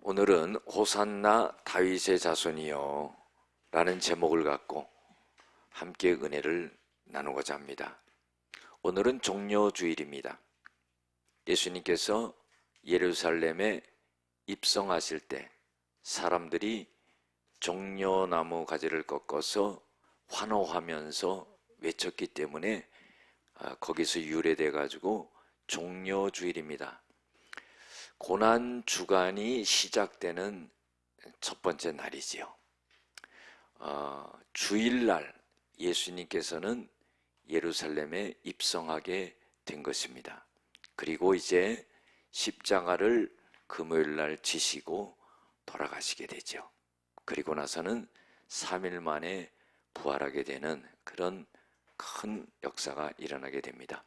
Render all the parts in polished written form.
오늘은 호산나 다윗의 자손이여 라는 제목을 갖고 함께 은혜를 나누고자 합니다. 오늘은 종려주일입니다. 예수님께서 예루살렘에 입성하실 때 사람들이 종려나무 가지를 꺾어서 환호하면서 외쳤기 때문에 거기서 유래돼 가지고 종려주일입니다. 고난주간이 시작되는 첫 번째 날이지요. 주일날 예수님께서는 예루살렘에 입성하게 된 것입니다. 그리고 이제 십자가를 금요일날 지시고 돌아가시게 되죠. 그리고 나서는 3일 만에 부활하게 되는 그런 큰 역사가 일어나게 됩니다.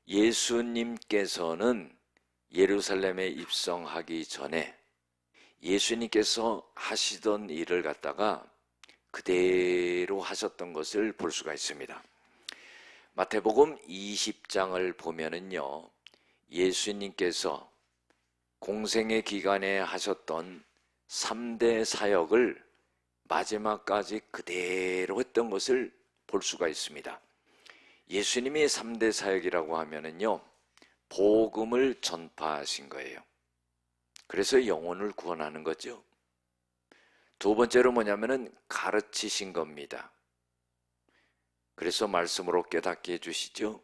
예수님께서는 예루살렘에 입성하기 전에 예수님께서 하시던 일을 갖다가 그대로 하셨던 것을 볼 수가 있습니다. 마태복음 20장을 보면은요, 예수님께서 공생의 기간에 하셨던 3대 사역을 마지막까지 그대로 했던 것을 볼 수가 있습니다. 예수님의 3대 사역이라고 하면은요, 복음을 전파하신 거예요. 그래서 영혼을 구원하는 거죠. 두 번째로 뭐냐면은 가르치신 겁니다. 그래서 말씀으로 깨닫게 해주시죠.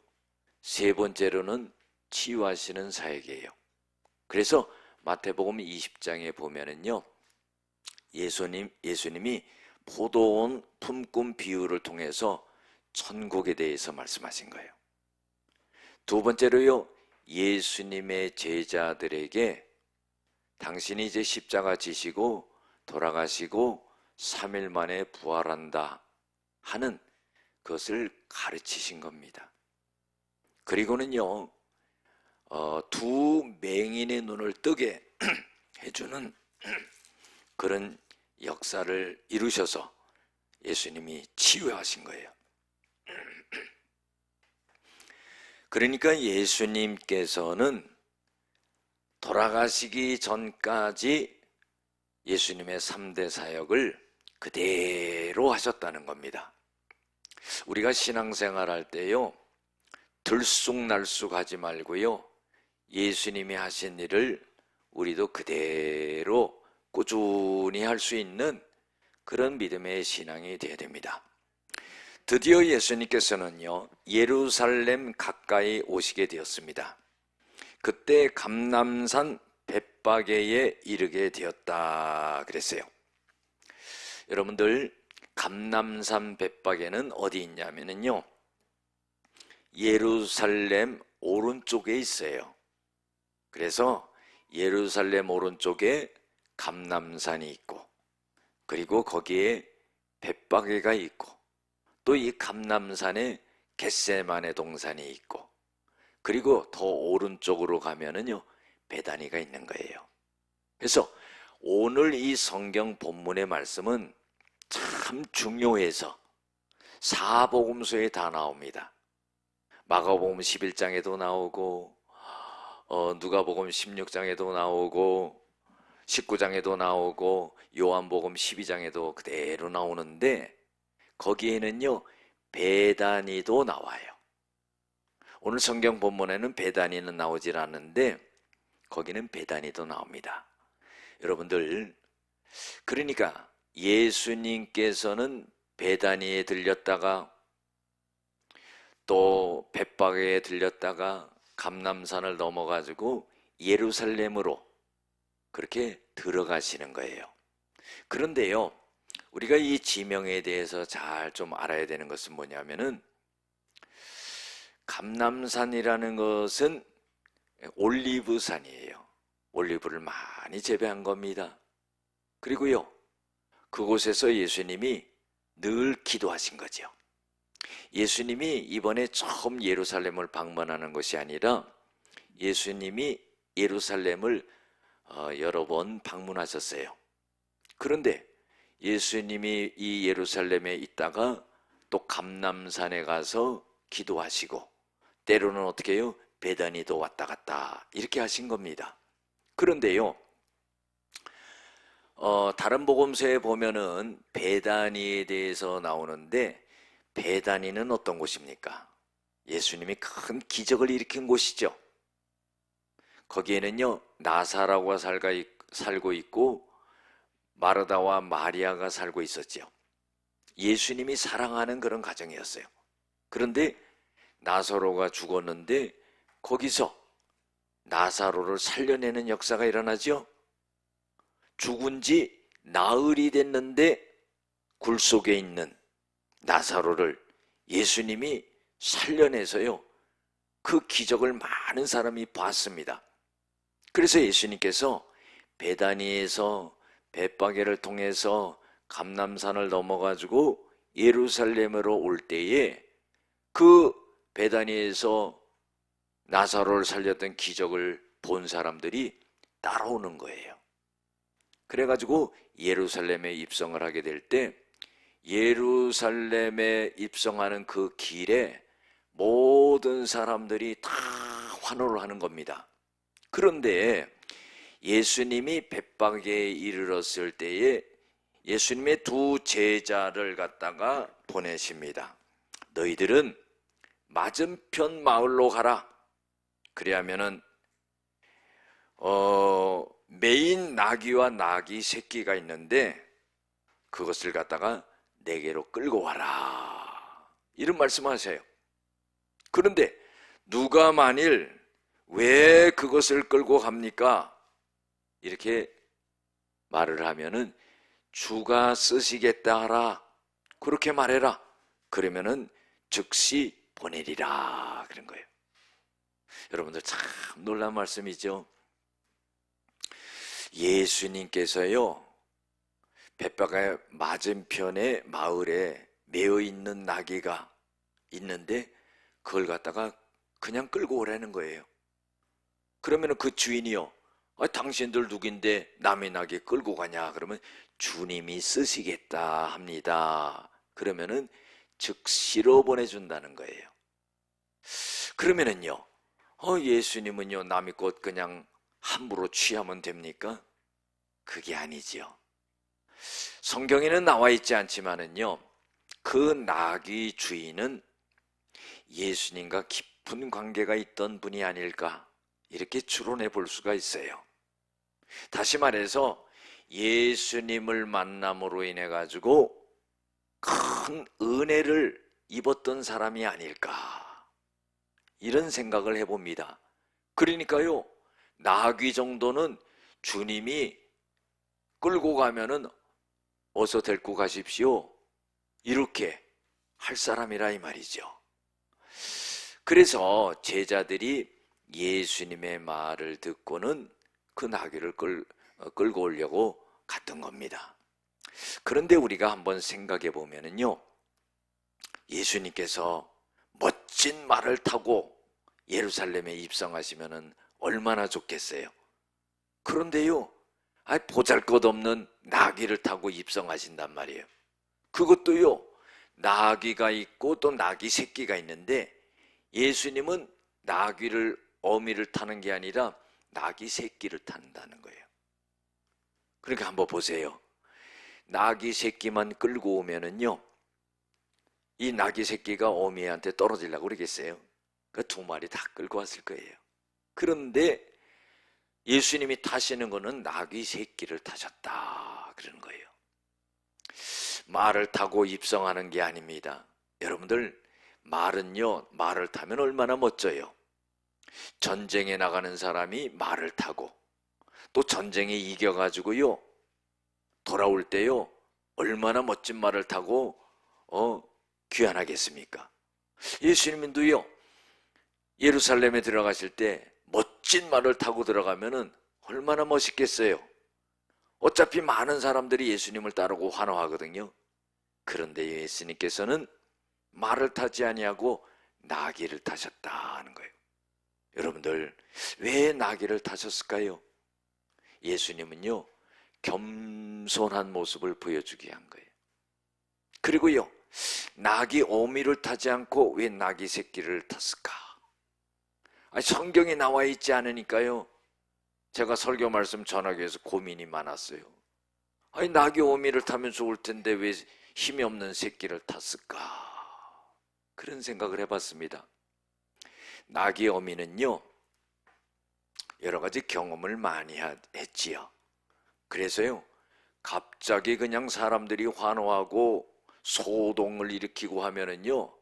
세 번째로는 치유하시는 사역이에요. 그래서 마태복음 20장에 보면은요, 예수님이 포도원 품꾼 비유를 통해서 천국에 대해서 말씀하신 거예요. 두 번째로요, 예수님의 제자들에게 당신이 이제 십자가 지시고 돌아가시고 3일 만에 부활한다 하는 것을 가르치신 겁니다. 그리고는요, 두 맹인의 눈을 뜨게 해주는 그런 역사를 이루셔서 예수님이 치유하신 거예요. 그러니까 예수님께서는 돌아가시기 전까지 예수님의 3대 사역을 그대로 하셨다는 겁니다. 우리가 신앙생활 할 때요, 들쑥날쑥 하지 말고요, 예수님이 하신 일을 우리도 그대로 꾸준히 할 수 있는 그런 믿음의 신앙이 되어야 됩니다. 드디어 예수님께서는요, 예루살렘 가까이 오시게 되었습니다. 그때 감람산 벳바게에 이르게 되었다 그랬어요. 여러분들, 감람산 벳바게는 어디 있냐면요, 예루살렘 오른쪽에 있어요. 그래서 예루살렘 오른쪽에 감람산이 있고, 그리고 거기에 벳바게가 있고, 또 이 감람산에 겟세마네 동산이 있고, 그리고 더 오른쪽으로 가면은요, 베다니가 있는 거예요. 그래서 오늘 이 성경 본문의 말씀은 참 중요해서 사복음서에 다 나옵니다. 마가복음 11장에도 나오고, 누가복음 16장에도 나오고, 19장에도 나오고, 요한복음 12장에도 그대로 나오는데, 거기에는요, 베다니도 나와요. 오늘 성경 본문에는 베다니는 나오질 않는데 거기는 베다니도 나옵니다. 여러분들, 그러니까 예수님께서는 베다니에 들렸다가 또 벳바게에 들렸다가 감람산을 넘어가지고 예루살렘으로 그렇게 들어가시는 거예요. 그런데요, 우리가 이 지명에 대해서 잘 좀 알아야 되는 것은 뭐냐면은, 감람산이라는 것은 올리브산이에요. 올리브를 많이 재배한 겁니다. 그리고요, 그곳에서 예수님이 늘 기도하신 거죠. 예수님이 이번에 처음 예루살렘을 방문하는 것이 아니라 예수님이 예루살렘을 여러 번 방문하셨어요. 그런데 예수님이 이 예루살렘에 있다가 또 감람산에 가서 기도하시고, 때로는 어떻게 해요? 베다니도 왔다 갔다 이렇게 하신 겁니다. 그런데요, 다른 복음서에 보면은 베다니에 대해서 나오는데, 베다니는 어떤 곳입니까? 예수님이 큰 기적을 일으킨 곳이죠. 거기에는요, 나사로가 살고 있고 마르다와 마리아가 살고 있었죠. 예수님이 사랑하는 그런 가정이었어요. 그런데 나사로가 죽었는데 거기서 나사로를 살려내는 역사가 일어나죠. 죽은 지 나흘이 됐는데 굴 속에 있는 나사로를 예수님이 살려내서요, 그 기적을 많은 사람이 봤습니다. 그래서 예수님께서 베다니에서 벳바게를 통해서 감람산을 넘어가지고 예루살렘으로 올 때에 그 베다니에서 나사로를 살렸던 기적을 본 사람들이 따라오는 거예요. 그래가지고 예루살렘에 입성을 하게 될 때, 예루살렘에 입성하는 그 길에 모든 사람들이 다 환호를 하는 겁니다. 그런데 예수님이 벳바게에 이르렀을 때에 예수님의 두 제자를 갖다가 보내십니다. 너희들은 맞은편 마을로 가라. 그래야면은 메인 나귀와 나귀 새끼가 있는데 그것을 갖다가 내게로 끌고 와라, 이런 말씀하세요. 그런데 누가 만일 왜 그것을 끌고 갑니까? 이렇게 말을 하면은 주가 쓰시겠다 하라, 그렇게 말해라. 그러면은 즉시 보내리라, 그런 거예요. 여러분들 참 놀라운 말씀이죠. 예수님께서요, 벳바게 맞은편에 마을에 매어 있는 나귀가 있는데 그걸 갖다가 그냥 끌고 오라는 거예요. 그러면 그 주인이요, 당신들 누군데 남의 나귀 끌고 가냐? 그러면 주님이 쓰시겠다 합니다. 그러면은 즉시로 보내준다는 거예요. 그러면은요, 예수님은요, 남의 것 그냥 함부로 취하면 됩니까? 그게 아니죠. 성경에는 나와 있지 않지만은요, 그 나귀 주인은 예수님과 깊은 관계가 있던 분이 아닐까, 이렇게 추론해 볼 수가 있어요. 다시 말해서 예수님을 만남으로 인해 가지고 큰 은혜를 입었던 사람이 아닐까, 이런 생각을 해봅니다. 그러니까요, 나귀 정도는 주님이 끌고 가면은 어서 데리고 가십시오, 이렇게 할 사람이라 이 말이죠. 그래서 제자들이 예수님의 말을 듣고는 그 나귀를 끌고 오려고 갔던 겁니다. 그런데 우리가 한번 생각해 보면은요, 예수님께서 멋진 말을 타고 예루살렘에 입성하시면은 얼마나 좋겠어요. 그런데요, 보잘것없는 나귀를 타고 입성하신단 말이에요. 그것도요, 나귀가 있고 또 나귀 새끼가 있는데 예수님은 나귀를, 어미를 타는 게 아니라 나귀 새끼를 탄다는 거예요. 그러니까 한번 보세요. 나귀 새끼만 끌고 오면은요, 이 나귀 새끼가 어미한테 떨어지려고 그러겠어요? 그 두 마리 다 끌고 왔을 거예요. 그런데 예수님이 타시는 거는 나귀 새끼를 타셨다, 그러는 거예요. 말을 타고 입성하는 게 아닙니다. 여러분들, 말은요, 말을 타면 얼마나 멋져요. 전쟁에 나가는 사람이 말을 타고 또 전쟁에 이겨가지고요, 돌아올 때요, 얼마나 멋진 말을 타고 귀환하겠습니까? 예수님도요, 예루살렘에 들어가실 때 멋진 말을 타고 들어가면은 얼마나 멋있겠어요. 어차피 많은 사람들이 예수님을 따르고 환호하거든요. 그런데 예수님께서는 말을 타지 아니하고 나귀를 타셨다는 거예요. 여러분들, 왜 나귀를 타셨을까요? 예수님은요, 겸손한 모습을 보여주기 위한 거예요. 그리고요, 나귀 어미를 타지 않고 왜 나귀 새끼를 탔을까? 성경에 나와 있지 않으니까요, 제가 설교 말씀 전하기 위해서 고민이 많았어요. 아니, 낙이 어미를 타면 좋을 텐데 왜 힘이 없는 새끼를 탔을까? 그런 생각을 해봤습니다. 낙이 어미는요, 여러 가지 경험을 많이 했지요. 그래서요, 갑자기 그냥 사람들이 환호하고 소동을 일으키고 하면은요,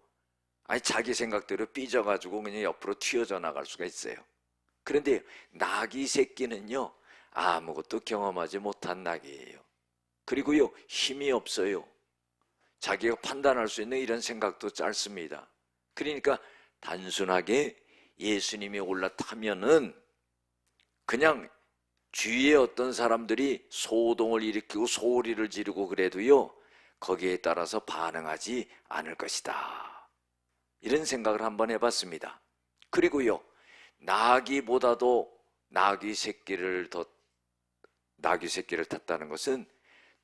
아니, 자기 생각대로 삐져가지고 그냥 옆으로 튀어져 나갈 수가 있어요. 그런데 낙이 새끼는요, 아무것도 경험하지 못한 낙이에요. 그리고요, 힘이 없어요. 자기가 판단할 수 있는 이런 생각도 짧습니다. 그러니까 단순하게 예수님이 올라타면은 그냥 주위에 어떤 사람들이 소동을 일으키고 소리를 지르고 그래도요, 거기에 따라서 반응하지 않을 것이다. 이런 생각을 한번 해봤습니다. 그리고요, 나귀보다도 나귀 새끼를 탔다는 것은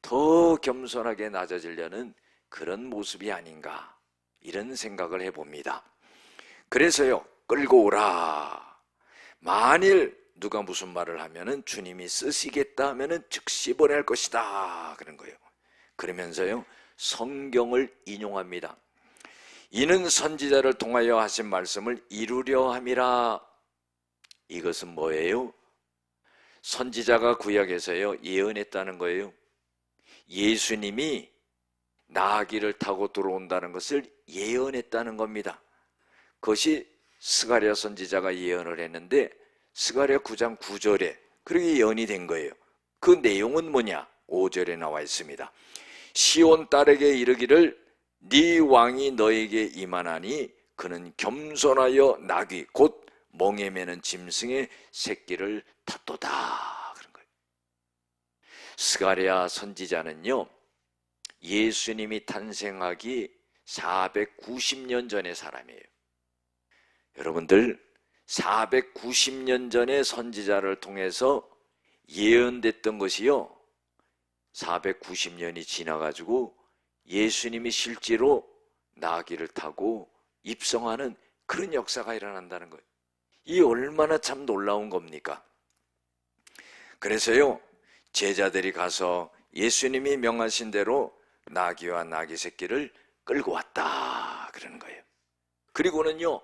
더 겸손하게 낮아지려는 그런 모습이 아닌가, 이런 생각을 해봅니다. 그래서요, 끌고 오라. 만일 누가 무슨 말을 하면은 주님이 쓰시겠다 하면은 즉시 보낼 것이다, 그런 거예요. 그러면서요, 성경을 인용합니다. 이는 선지자를 통하여 하신 말씀을 이루려 함이라. 이것은 뭐예요? 선지자가 구약에서요, 예언했다는 거예요. 예수님이 나귀를 타고 들어온다는 것을 예언했다는 겁니다. 그것이 스가랴 선지자가 예언을 했는데 스가랴 9장 9절에 그렇게 예언이 된 거예요. 그 내용은 뭐냐? 5절에 나와 있습니다. 시온 딸에게 이르기를 네 왕이 너에게 임하나니 그는 겸손하여 나귀 곧 멍에 매는 짐승의 새끼를 탔도다, 그런 거예요. 스가랴 선지자는요, 예수님이 탄생하기 490년 전의 사람이에요. 여러분들, 490년 전의 선지자를 통해서 예언됐던 것이요, 490년이 지나가지고 예수님이 실제로 나귀를 타고 입성하는 그런 역사가 일어난다는 거예요. 이 얼마나 참 놀라운 겁니까? 그래서요, 제자들이 가서 예수님이 명하신 대로 나귀와 나귀 새끼를 끌고 왔다, 그러는 거예요. 그리고는요,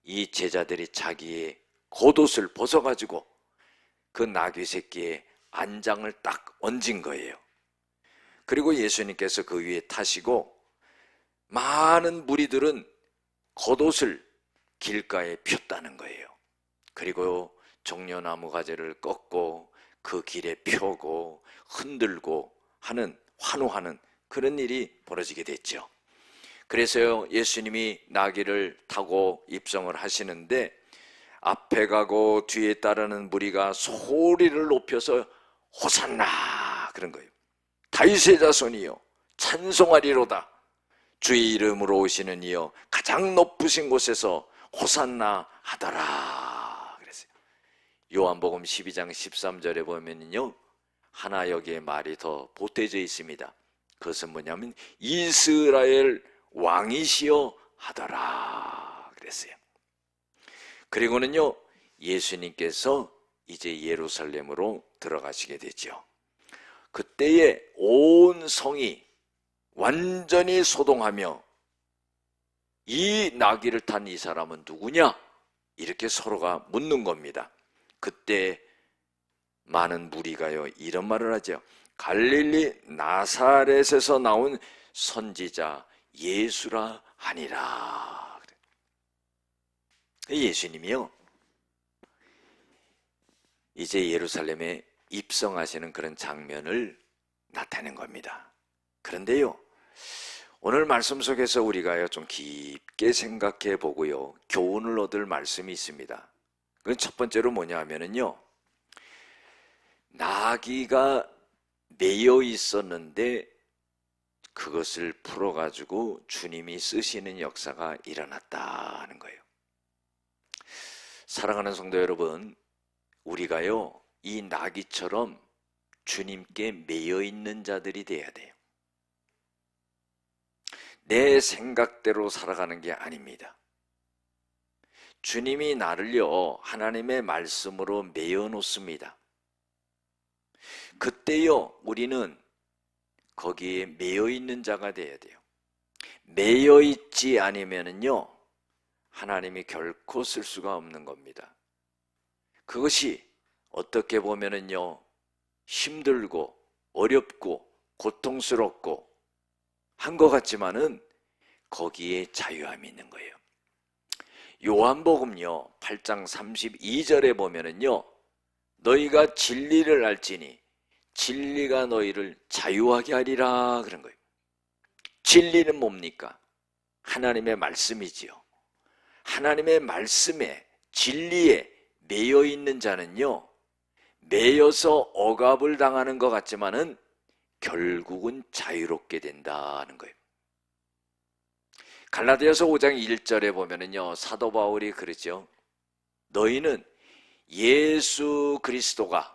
이 제자들이 자기의 겉옷을 벗어가지고 그 나귀 새끼의 안장을 딱 얹은 거예요. 그리고 예수님께서 그 위에 타시고 많은 무리들은 겉옷을 길가에 폈다는 거예요. 그리고 종려나무 가지를 꺾고 그 길에 펴고 흔들고 하는, 환호하는 그런 일이 벌어지게 됐죠. 그래서 예수님이 나귀를 타고 입성을 하시는데 앞에 가고 뒤에 따르는 무리가 소리를 높여서 호산나, 그런 거예요. 다윗의 자손이여 찬송하리로다. 주의 이름으로 오시는 이여 가장 높으신 곳에서 호산나 하더라, 그랬어요. 요한복음 12장 13절에 보면요, 하나 여기에 말이 더 보태져 있습니다. 그것은 뭐냐면 이스라엘 왕이시여 하더라, 그랬어요. 그리고는요, 예수님께서 이제 예루살렘으로 들어가시게 되죠. 그때에 온 성이 완전히 소동하며 이 나귀를 탄 이 사람은 누구냐? 이렇게 서로가 묻는 겁니다. 그때 많은 무리가요, 이런 말을 하죠. 갈릴리 나사렛에서 나온 선지자 예수라 하니라. 예수님이요, 이제 예루살렘에 입성하시는 그런 장면을 나타낸 겁니다. 그런데요, 오늘 말씀 속에서 우리가요, 좀 깊게 생각해 보고요, 교훈을 얻을 말씀이 있습니다. 그건 첫 번째로 뭐냐 하면은요, 나귀가 매여 있었는데 그것을 풀어가지고 주님이 쓰시는 역사가 일어났다는 거예요. 사랑하는 성도 여러분, 우리가요, 이 나귀처럼 주님께 매여 있는 자들이 돼야 돼요. 내 생각대로 살아가는 게 아닙니다. 주님이 나를요, 하나님의 말씀으로 매여 놓습니다. 그때요, 우리는 거기에 매여 있는 자가 되어야 돼요. 매여 있지 않으면은요, 하나님이 결코 쓸 수가 없는 겁니다. 그것이 어떻게 보면은요, 힘들고 어렵고 고통스럽고 한 것 같지만은 거기에 자유함이 있는 거예요. 요한복음요 8장 32절에 보면은요, 너희가 진리를 알지니 진리가 너희를 자유하게 하리라 그런 거예요. 진리는 뭡니까? 하나님의 말씀이지요. 하나님의 말씀에, 진리에 매여 있는 자는요, 매여서 억압을 당하는 것 같지만은 결국은 자유롭게 된다는 거예요. 갈라디아서 5장 1절에 보면은요, 사도 바울이 그러죠. 너희는 예수 그리스도가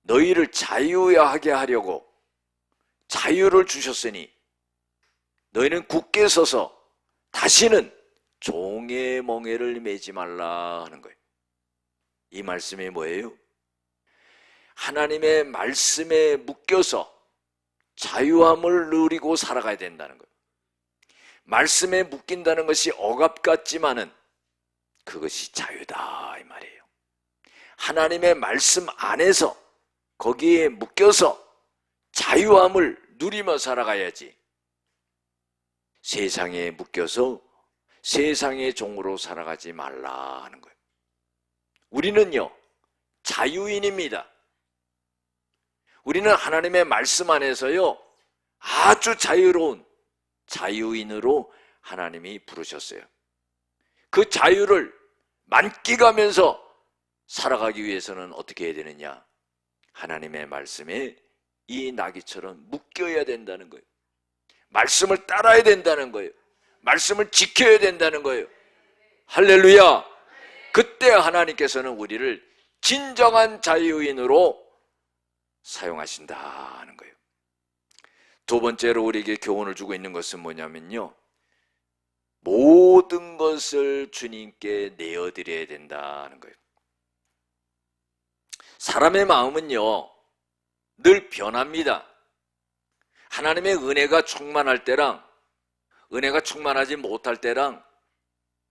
너희를 자유하게 하려고 자유를 주셨으니 너희는 굳게 서서 다시는 종의 멍에를 매지 말라 하는 거예요. 이 말씀이 뭐예요? 하나님의 말씀에 묶여서 자유함을 누리고 살아가야 된다는 거예요. 말씀에 묶인다는 것이 억압 같지만은 그것이 자유다 이 말이에요. 하나님의 말씀 안에서 거기에 묶여서 자유함을 누리며 살아가야지, 세상에 묶여서 세상의 종으로 살아가지 말라 하는 거예요. 우리는요, 자유인입니다. 우리는 하나님의 말씀 안에서요, 아주 자유로운 자유인으로 하나님이 부르셨어요. 그 자유를 만끽하면서 살아가기 위해서는 어떻게 해야 되느냐? 하나님의 말씀에 이 나귀처럼 묶여야 된다는 거예요. 말씀을 따라야 된다는 거예요. 말씀을 지켜야 된다는 거예요. 할렐루야! 그때 하나님께서는 우리를 진정한 자유인으로 사용하신다는 거예요. 두 번째로 우리에게 교훈을 주고 있는 것은 뭐냐면요, 모든 것을 주님께 내어드려야 된다는 거예요. 사람의 마음은요, 늘 변합니다. 하나님의 은혜가 충만할 때랑 은혜가 충만하지 못할 때랑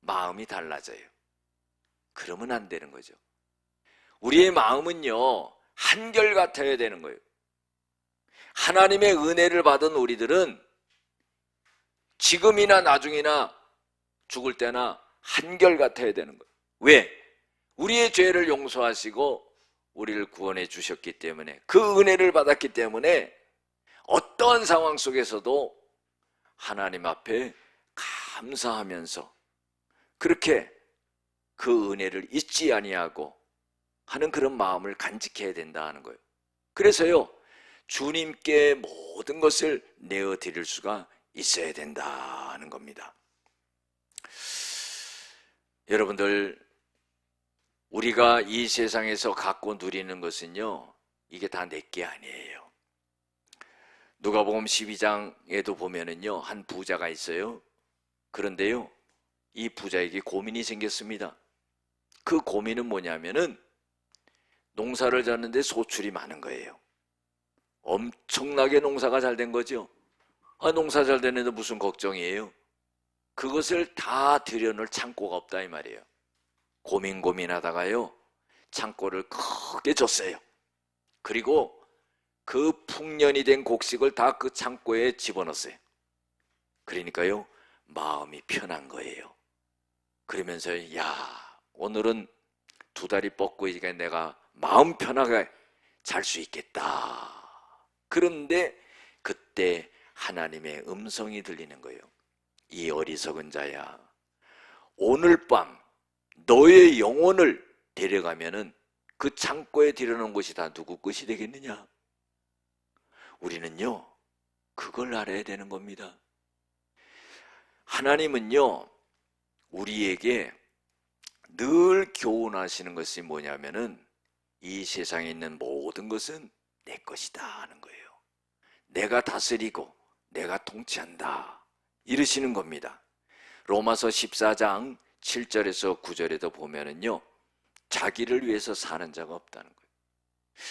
마음이 달라져요. 그러면 안 되는 거죠. 우리의 마음은요, 한결같아야 되는 거예요. 하나님의 은혜를 받은 우리들은 지금이나 나중이나 죽을 때나 한결같아야 되는 거예요. 왜? 우리의 죄를 용서하시고 우리를 구원해 주셨기 때문에, 그 은혜를 받았기 때문에 어떠한 상황 속에서도 하나님 앞에 감사하면서 그렇게 그 은혜를 잊지 아니하고 하는 그런 마음을 간직해야 된다는 거예요. 그래서요, 주님께 모든 것을 내어드릴 수가 있어야 된다는 겁니다. 여러분들, 우리가 이 세상에서 갖고 누리는 것은요, 이게 다 내게 아니에요. 누가복음 12장에도 보면은요, 한 부자가 있어요. 그런데요, 이 부자에게 고민이 생겼습니다. 그 고민은 뭐냐면은 농사를 졌는데 소출이 많은 거예요. 엄청나게 농사가 잘 된 거죠. 농사 잘 됐는데 무슨 걱정이에요? 그것을 다 들여놓을 창고가 없다 이 말이에요. 고민하다가요, 창고를 크게 줬어요. 그리고 그 풍년이 된 곡식을 다 그 창고에 집어넣었어요. 그러니까요, 마음이 편한 거예요. 그러면서 야, 오늘은 두 다리 뻗고 이제 내가 마음 편하게 잘 수 있겠다. 그런데 그때 하나님의 음성이 들리는 거예요. 이 어리석은 자야, 오늘 밤 너의 영혼을 데려가면은 그 창고에 들여놓은 것이 다 누구 것이 되겠느냐? 우리는요, 그걸 알아야 되는 겁니다. 하나님은요, 우리에게 늘 교훈하시는 것이 뭐냐면은 이 세상에 있는 모든 것은 내 것이다 하는 거예요. 내가 다스리고 내가 통치한다 이러시는 겁니다. 로마서 14장 7절에서 9절에도 보면은요, 자기를 위해서 사는 자가 없다는 거예요.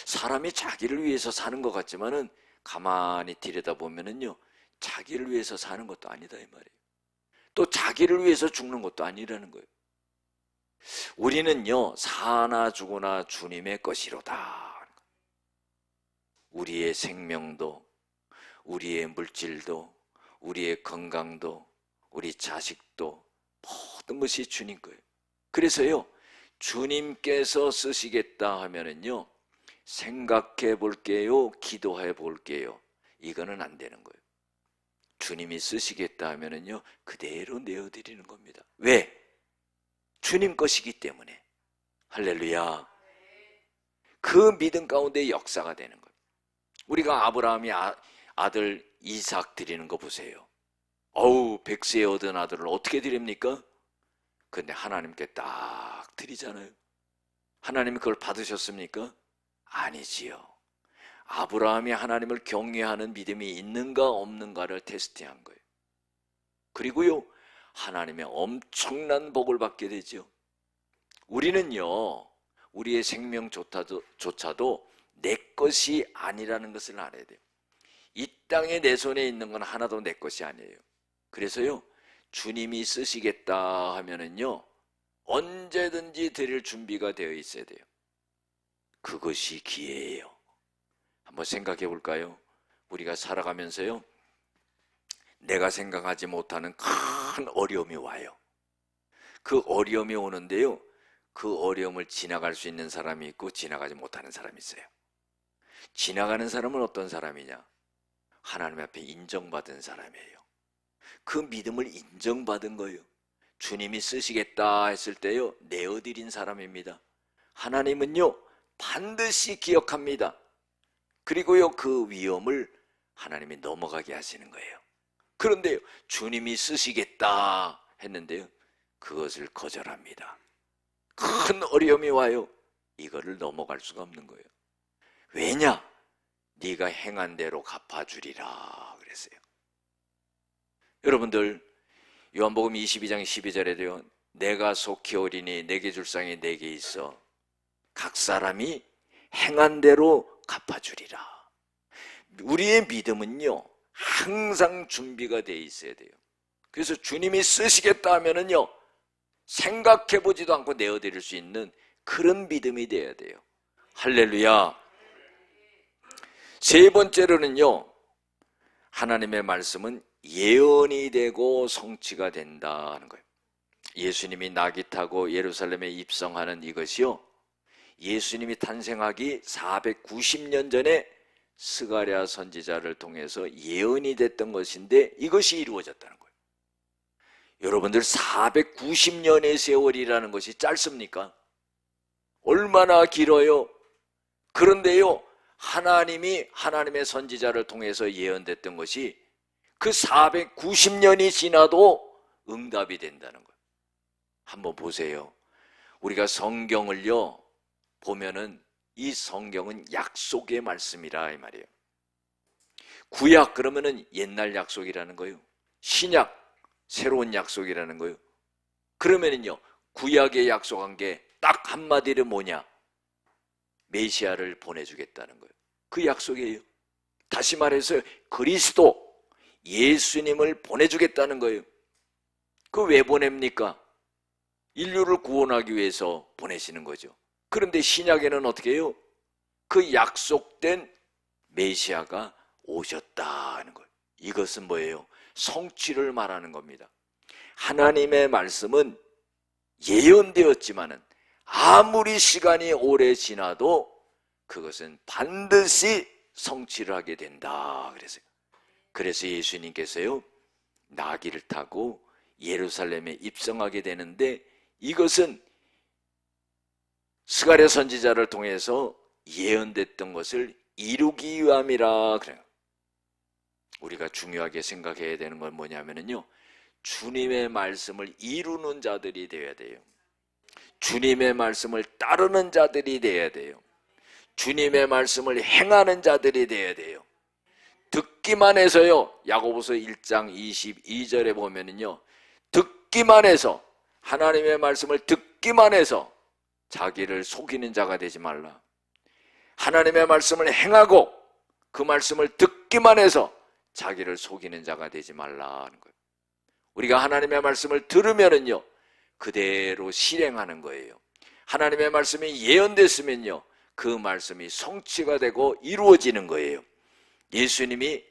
사람이 자기를 위해서 사는 것 같지만은 가만히 들여다보면은요, 자기를 위해서 사는 것도 아니다 이 말이에요. 또 자기를 위해서 죽는 것도 아니라는 거예요. 우리는요, 사나 죽으나 주님의 것이로다. 우리의 생명도, 우리의 물질도, 우리의 건강도, 우리 자식도 모든 것이 주님 거예요. 그래서요, 주님께서 쓰시겠다 하면은요, 생각해 볼게요, 기도해 볼게요, 이거는 안 되는 거예요. 주님이 쓰시겠다 하면은요, 그대로 내어드리는 겁니다. 왜? 주님 것이기 때문에. 할렐루야. 그 믿음 가운데 역사가 되는 거예요. 우리가 아브라함이 아들 이삭 드리는 거 보세요. 어우, 100세에 얻은 아들을 어떻게 드립니까? 근데 하나님께 딱 드리잖아요. 하나님이 그걸 받으셨습니까? 아니지요. 아브라함이 하나님을 경외하는 믿음이 있는가 없는가를 테스트한 거예요. 그리고요, 하나님의 엄청난 복을 받게 되죠. 우리는요, 우리의 생명조차도 내 것이 아니라는 것을 알아야 돼요. 이 땅에 내 손에 있는 건 하나도 내 것이 아니에요. 그래서요, 주님이 쓰시겠다 하면은요, 언제든지 드릴 준비가 되어 있어야 돼요. 그것이 기회예요. 한번 생각해 볼까요? 우리가 살아가면서요, 내가 생각하지 못하는 큰 어려움이 와요. 그 어려움이 오는데요, 그 어려움을 지나갈 수 있는 사람이 있고 지나가지 못하는 사람이 있어요. 지나가는 사람은 어떤 사람이냐? 하나님 앞에 인정받은 사람이에요. 그 믿음을 인정받은 거예요. 주님이 쓰시겠다 했을 때요, 내어드린 사람입니다. 하나님은요, 반드시 기억합니다. 그리고요, 그 위험을 하나님이 넘어가게 하시는 거예요. 그런데요, 주님이 쓰시겠다 했는데요, 그것을 거절합니다. 큰 어려움이 와요. 이거를 넘어갈 수가 없는 거예요. 왜냐? 네가 행한 대로 갚아주리라 그랬어요. 여러분들, 요한복음 22장 12절에도요, 내가 속히 오리니 내게 줄 상이 내게 있어 각 사람이 행한 대로 갚아주리라. 우리의 믿음은요, 항상 준비가 되어 있어야 돼요. 그래서 주님이 쓰시겠다 하면은요, 생각해 보지도 않고 내어드릴 수 있는 그런 믿음이 되어야 돼요. 할렐루야. 세 번째로는요, 하나님의 말씀은 예언이 되고 성취가 된다는 거예요. 예수님이 낙이 타고 예루살렘에 입성하는 이것이요, 예수님이 탄생하기 490년 전에 스가랴 선지자를 통해서 예언이 됐던 것인데 이것이 이루어졌다는 거예요. 여러분들, 490년의 세월이라는 것이 짧습니까? 얼마나 길어요? 그런데요, 하나님이 하나님의 선지자를 통해서 예언됐던 것이 그 490년이 지나도 응답이 된다는 거예요. 한번 보세요. 우리가 성경을요 보면은 이 성경은 약속의 말씀이라 이 말이에요. 구약 그러면은 옛날 약속이라는 거예요. 신약 새로운 약속이라는 거예요. 그러면은요, 구약에 약속한 게 딱 한마디로 뭐냐? 메시아를 보내주겠다는 거예요. 그 약속이에요. 다시 말해서 그리스도 예수님을 보내주겠다는 거예요. 그 왜 보냅니까? 인류를 구원하기 위해서 보내시는 거죠. 그런데 신약에는 어떻게 해요? 그 약속된 메시아가 오셨다는 거예요. 이것은 뭐예요? 성취를 말하는 겁니다. 하나님의 말씀은 예언되었지만은 아무리 시간이 오래 지나도 그것은 반드시 성취를 하게 된다 그랬어요. 그래서 예수님께서요, 나귀를 타고 예루살렘에 입성하게 되는데 이것은 스가랴 선지자를 통해서 예언됐던 것을 이루기 위함이라 그래요. 우리가 중요하게 생각해야 되는 건 뭐냐면요, 주님의 말씀을 이루는 자들이 되어야 돼요. 주님의 말씀을 따르는 자들이 되어야 돼요. 주님의 말씀을 행하는 자들이 되어야 돼요. 듣기만 해서요, 야고보서 1장 22절에 보면은요, 듣기만 해서, 하나님의 말씀을 듣기만 해서 자기를 속이는 자가 되지 말라. 하나님의 말씀을 행하고 그 말씀을 듣기만 해서 자기를 속이는 자가 되지 말라는 거예요. 우리가 하나님의 말씀을 들으면은요, 그대로 실행하는 거예요. 하나님의 말씀이 예언됐으면요, 그 말씀이 성취가 되고 이루어지는 거예요. 예수님이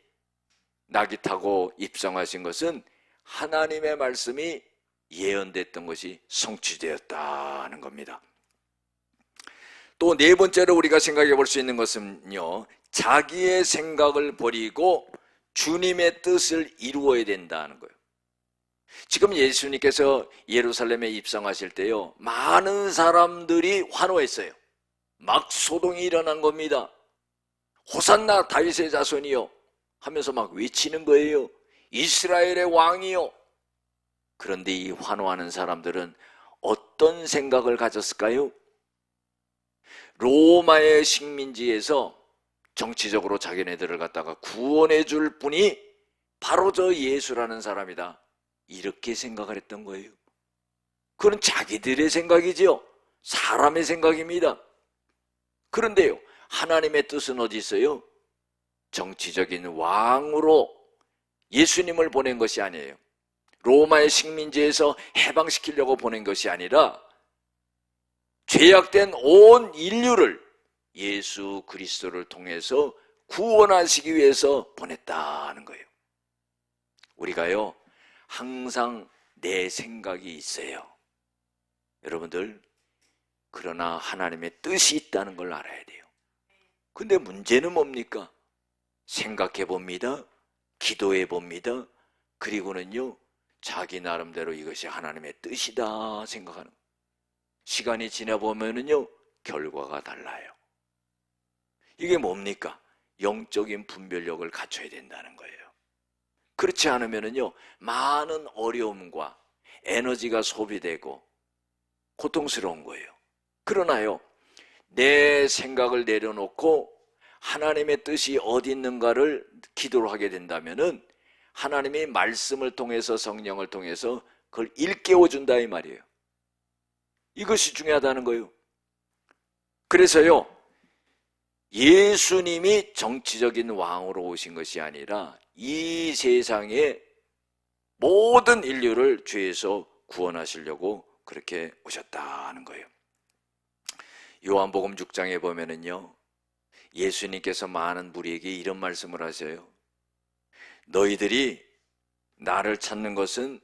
낙이 타고 입성하신 것은 하나님의 말씀이 예언됐던 것이 성취되었다는 겁니다. 또 네 번째로 우리가 생각해 볼 수 있는 것은요, 자기의 생각을 버리고 주님의 뜻을 이루어야 된다는 거예요. 지금 예수님께서 예루살렘에 입성하실 때요, 많은 사람들이 환호했어요. 막 소동이 일어난 겁니다. 호산나 다윗의 자손이요 하면서 막 외치는 거예요. 이스라엘의 왕이요. 그런데 이 환호하는 사람들은 어떤 생각을 가졌을까요? 로마의 식민지에서 정치적으로 자기네들을 갖다가 구원해 줄 분이 바로 저 예수라는 사람이다, 이렇게 생각을 했던 거예요. 그건 자기들의 생각이지요, 사람의 생각입니다. 그런데요, 하나님의 뜻은 어디 있어요? 정치적인 왕으로 예수님을 보낸 것이 아니에요. 로마의 식민지에서 해방시키려고 보낸 것이 아니라 죄악된 온 인류를 예수 그리스도를 통해서 구원하시기 위해서 보냈다는 거예요. 우리가요, 항상 내 생각이 있어요. 여러분들, 그러나 하나님의 뜻이 있다는 걸 알아야 돼요. 근데 문제는 뭡니까? 생각해 봅니다. 기도해 봅니다. 그리고는요, 자기 나름대로 이것이 하나님의 뜻이다 생각하는. 시간이 지나보면은요, 결과가 달라요. 이게 뭡니까? 영적인 분별력을 갖춰야 된다는 거예요. 그렇지 않으면은요, 많은 어려움과 에너지가 소비되고 고통스러운 거예요. 그러나요, 내 생각을 내려놓고 하나님의 뜻이 어디 있는가를 기도를 하게 된다면은 하나님이 말씀을 통해서, 성령을 통해서 그걸 일깨워 준다 이 말이에요. 이것이 중요하다는 거예요. 그래서요, 예수님이 정치적인 왕으로 오신 것이 아니라 이 세상의 모든 인류를 죄에서 구원하시려고 그렇게 오셨다는 거예요. 요한복음 6장에 보면은요, 예수님께서 많은 무리에게 이런 말씀을 하세요. 너희들이 나를 찾는 것은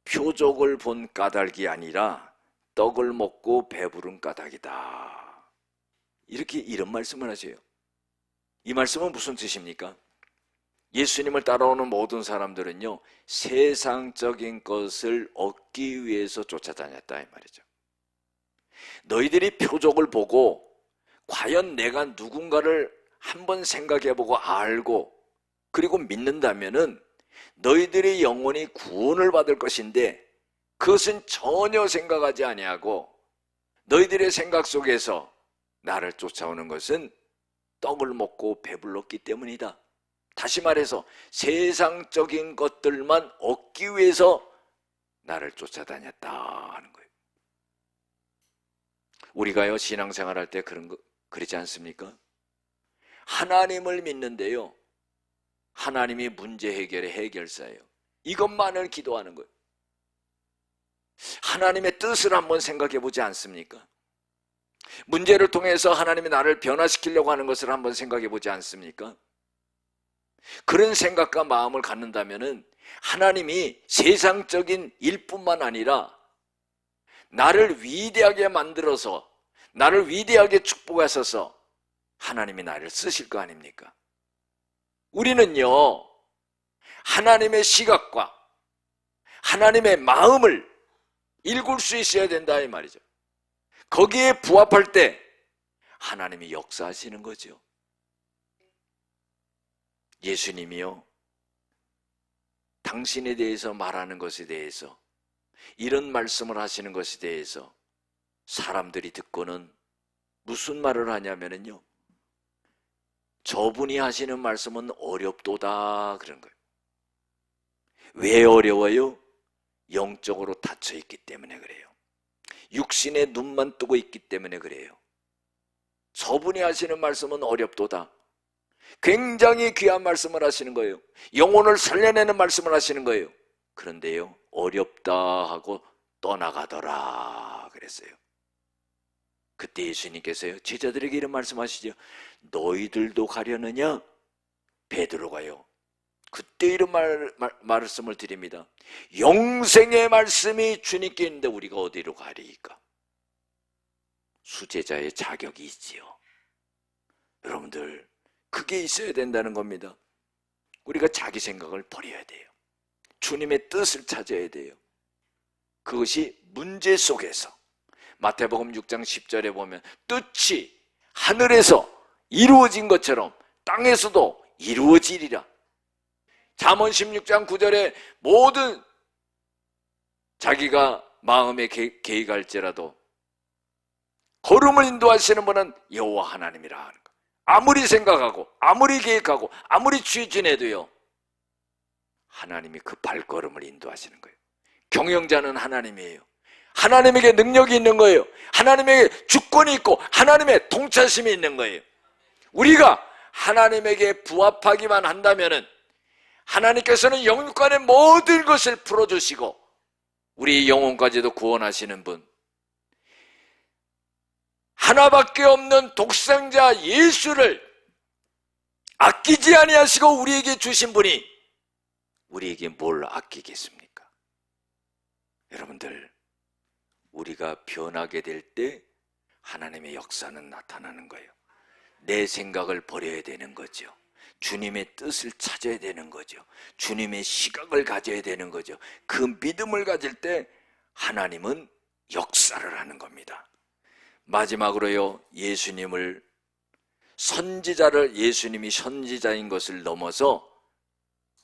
표적을 본 까닭이 아니라 떡을 먹고 배부른 까닭이다. 이런 말씀을 하세요. 이 말씀은 무슨 뜻입니까? 예수님을 따라오는 모든 사람들은요, 세상적인 것을 얻기 위해서 쫓아다녔다 이 말이죠. 너희들이 표적을 보고 과연 내가 누군가를 한번 생각해보고 알고 그리고 믿는다면은 너희들의 영혼이 구원을 받을 것인데, 그것은 전혀 생각하지 아니하고 너희들의 생각 속에서 나를 쫓아오는 것은 떡을 먹고 배불렀기 때문이다. 다시 말해서 세상적인 것들만 얻기 위해서 나를 쫓아다녔다 하는 거예요. 우리가요, 신앙생활 할 때 그러지 않습니까? 하나님을 믿는데요, 하나님이 문제 해결의 해결사예요. 이것만을 기도하는 거예요. 하나님의 뜻을 한번 생각해 보지 않습니까? 문제를 통해서 하나님이 나를 변화시키려고 하는 것을 한번 생각해 보지 않습니까? 그런 생각과 마음을 갖는다면은 하나님이 세상적인 일뿐만 아니라 나를 위대하게 만들어서, 나를 위대하게 축복하셔서 하나님이 나를 쓰실 거 아닙니까? 우리는요, 하나님의 시각과 하나님의 마음을 읽을 수 있어야 된다 이 말이죠. 거기에 부합할 때 하나님이 역사하시는 거죠. 예수님이요, 당신에 대해서 말하는 것에 대해서, 이런 말씀을 하시는 것에 대해서 사람들이 듣고는 무슨 말을 하냐면요, 저분이 하시는 말씀은 어렵도다 그런 거예요. 왜 어려워요? 영적으로 닫혀 있기 때문에 그래요. 육신의 눈만 뜨고 있기 때문에 그래요. 저분이 하시는 말씀은 어렵도다. 굉장히 귀한 말씀을 하시는 거예요. 영혼을 살려내는 말씀을 하시는 거예요. 그런데요, 어렵다 하고 떠나가더라 그랬어요. 그때 예수님께서요, 제자들에게 이런 말씀하시죠. 너희들도 가려느냐? 베드로가요, 그때 이런 말씀을 드립니다. 영생의 말씀이 주님께 있는데 우리가 어디로 가리까? 수제자의 자격이 있지요. 여러분들, 그게 있어야 된다는 겁니다. 우리가 자기 생각을 버려야 돼요. 주님의 뜻을 찾아야 돼요. 그것이 문제 속에서 마태복음 6장 10절에 보면 뜻이 하늘에서 이루어진 것처럼 땅에서도 이루어지리라. 잠언 16장 9절에 모든 자기가 마음에 계획할지라도 걸음을 인도하시는 분은 여호와 하나님이라 하는 거. 아무리 생각하고 아무리 계획하고 아무리 추진해도요, 하나님이 그 발걸음을 인도하시는 거예요. 경영자는 하나님이에요. 하나님에게 능력이 있는 거예요. 하나님에게 주권이 있고 하나님의 통찰심이 있는 거예요. 우리가 하나님에게 부합하기만 한다면은 하나님께서는 영육간의 모든 것을 풀어주시고 우리 영혼까지도 구원하시는 분, 하나밖에 없는 독생자 예수를 아끼지 아니하시고 우리에게 주신 분이 우리에게 뭘 아끼겠습니까? 여러분들, 우리가 변하게 될 때 하나님의 역사는 나타나는 거예요. 내 생각을 버려야 되는 거죠. 주님의 뜻을 찾아야 되는 거죠. 주님의 시각을 가져야 되는 거죠. 그 믿음을 가질 때 하나님은 역사를 하는 겁니다. 마지막으로요, 예수님이 선지자인 것을 넘어서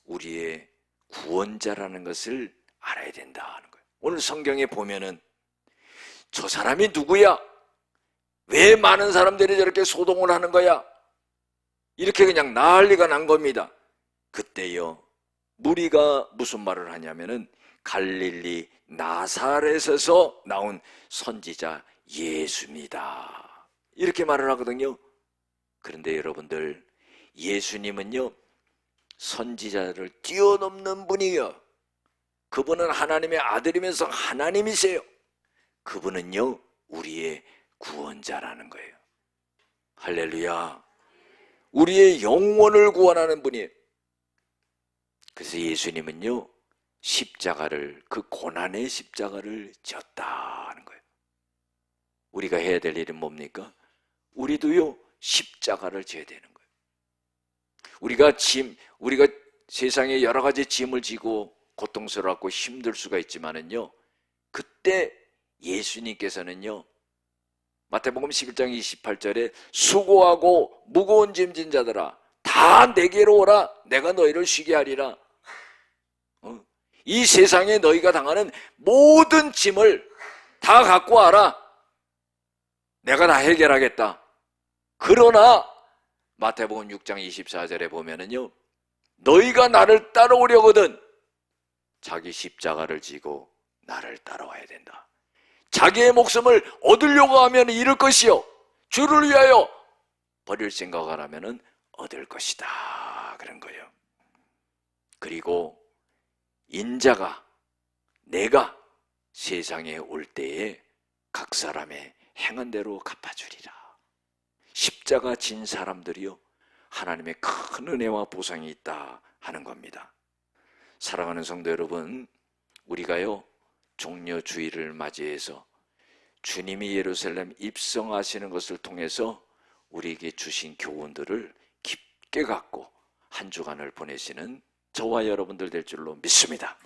우리의 구원자라는 것을 알아야 된다 하는 거예요. 오늘 성경에 보면은 저 사람이 누구야? 왜 많은 사람들이 저렇게 소동을 하는 거야? 이렇게 그냥 난리가 난 겁니다. 그때요, 무리가 무슨 말을 하냐면은 갈릴리 나사렛에서 나온 선지자 예수입니다, 이렇게 말을 하거든요. 그런데 여러분들, 예수님은요, 선지자를 뛰어넘는 분이에요. 그분은 하나님의 아들이면서 하나님이세요. 그분은요, 우리의 구원자라는 거예요. 할렐루야. 우리의 영혼을 구원하는 분이에요. 그래서 예수님은요, 그 고난의 십자가를 졌다 하는 거예요. 우리가 해야 될 일은 뭡니까? 우리도요, 십자가를 져야 되는 거예요. 우리가 세상에 여러 가지 짐을 지고 고통스럽고 힘들 수가 있지만은요, 그때 예수님께서는요, 마태복음 11장 28절에 수고하고 무거운 짐진 자들아 다 내게로 오라, 내가 너희를 쉬게 하리라. 이 세상에 너희가 당하는 모든 짐을 다 갖고 와라, 내가 다 해결하겠다. 그러나 마태복음 6장 24절에 보면은요, 너희가 나를 따라오려거든 자기 십자가를 지고 나를 따라와야 된다. 자기의 목숨을 얻으려고 하면 잃을 것이요, 주를 위하여 버릴 생각을 하면 얻을 것이다, 그런 거예요. 그리고 인자가, 내가 세상에 올 때에 각 사람의 행한 대로 갚아주리라. 십자가 진 사람들이요, 하나님의 큰 은혜와 보상이 있다 하는 겁니다. 사랑하는 성도 여러분, 우리가요, 종려주일을 맞이해서 주님이 예루살렘 입성하시는 것을 통해서 우리에게 주신 교훈들을 깊게 갖고 한 주간을 보내시는 저와 여러분들 될 줄로 믿습니다.